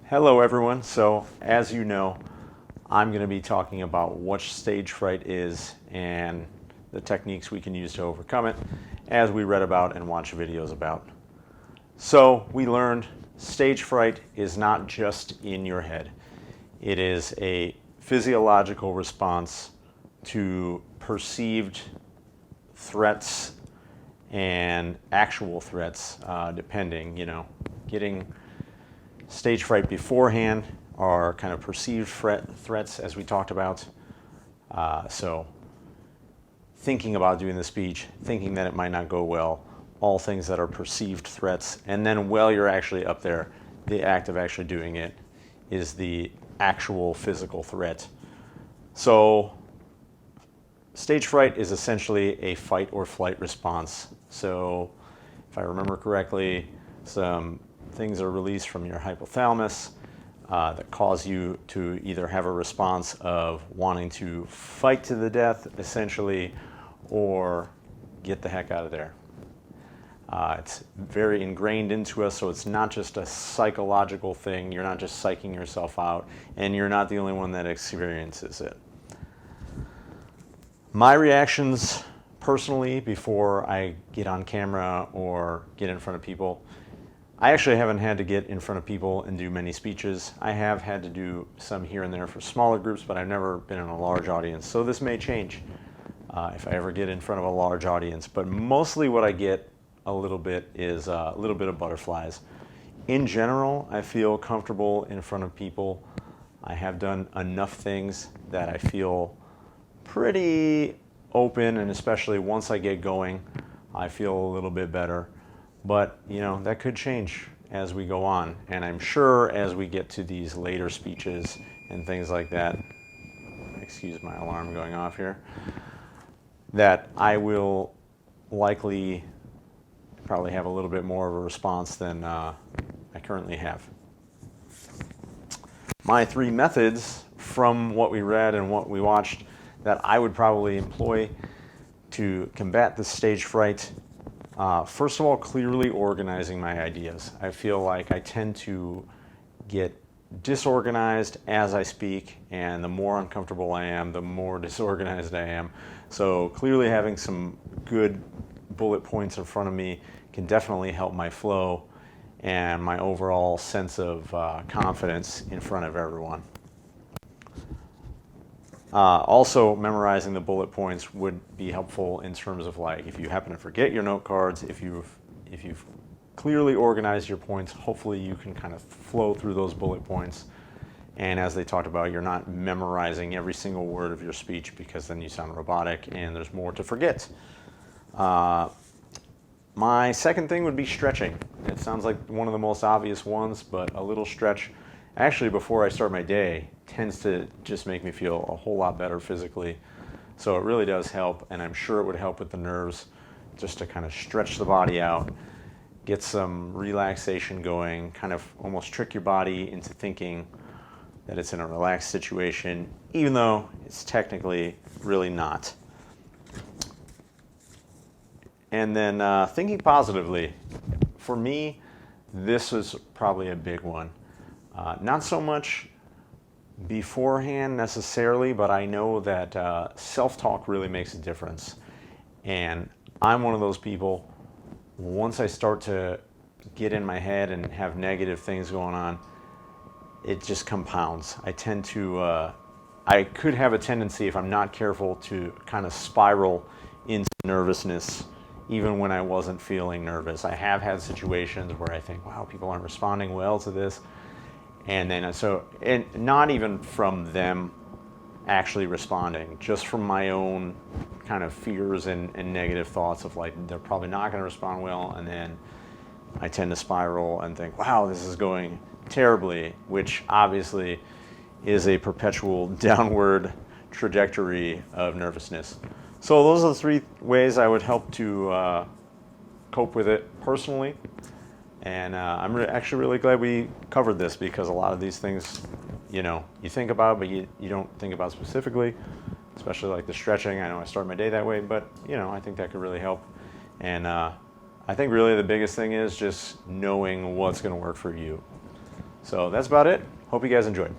Hello everyone. So as you know, I'm going to be talking about what stage fright is and the techniques we can use to overcome it, as we read about and watch videos about. So we learned stage fright is not just in your head. It is a physiological response to perceived threats and actual threats, depending, getting stage fright beforehand are kind of perceived threats, as we talked about. So thinking about doing the speech, thinking that it might not go well, all things that are perceived threats. And then while you're actually up there, the act of actually doing it is the actual physical threat. So stage fright is essentially a fight or flight response. So if I remember correctly, some things are released from your hypothalamus that cause you to either have a response of wanting to fight to the death, essentially, or get the heck out of there. It's very ingrained into us, so it's not just a psychological thing. You're not just psyching yourself out, and you're not the only one that experiences it. My reactions, personally, before I get on camera or get in front of people, I actually haven't had to get in front of people and do many speeches. I have had to do some here and there for smaller groups, but I've never been in a large audience. So this may change if I ever get in front of a large audience. But mostly what I get a little bit is a little bit of butterflies. In general, I feel comfortable in front of people. I have done enough things that I feel pretty open, and especially once I get going, I feel a little bit better. But, that could change as we go on. And I'm sure as we get to these later speeches and things like that, excuse my alarm going off here, that I will likely probably have a little bit more of a response than I currently have. My three methods from what we read and what we watched that I would probably employ to combat the stage fright. First of all, clearly organizing my ideas. I feel like I tend to get disorganized as I speak, and the more uncomfortable I am, the more disorganized I am. So clearly having some good bullet points in front of me can definitely help my flow and my overall sense of confidence in front of everyone. Also, memorizing the bullet points would be helpful in terms of, like, if you happen to forget your note cards, if you've clearly organized your points, hopefully you can kind of flow through those bullet points. And as they talked about, you're not memorizing every single word of your speech, because then you sound robotic and there's more to forget. My second thing would be stretching. It sounds like one of the most obvious ones, but a little stretch, actually before I start my day, tends to just make me feel a whole lot better physically. So it really does help, and I'm sure it would help with the nerves, just to kind of stretch the body out, get some relaxation going, kind of almost trick your body into thinking that it's in a relaxed situation, even though it's technically really not. And then thinking positively. For me, this is probably a big one. Not so much beforehand necessarily, but I know that self-talk really makes a difference. And I'm one of those people, once I start to get in my head and have negative things going on, it just compounds. I could have a tendency, if I'm not careful, to kind of spiral into nervousness, even when I wasn't feeling nervous. I have had situations where I think, wow, people aren't responding well to this. And then, and not even from them actually responding, just from my own kind of fears and negative thoughts of, like, they're probably not going to respond well. And then I tend to spiral and think, wow, this is going terribly, which obviously is a perpetual downward trajectory of nervousness. So those are the three ways I would help to cope with it personally. And I'm actually really glad we covered this, because a lot of these things, you think about, but you don't think about specifically, especially like the stretching. I know I start my day that way, but, I think that could really help. And I think really the biggest thing is just knowing what's going to work for you. So that's about it. Hope you guys enjoyed.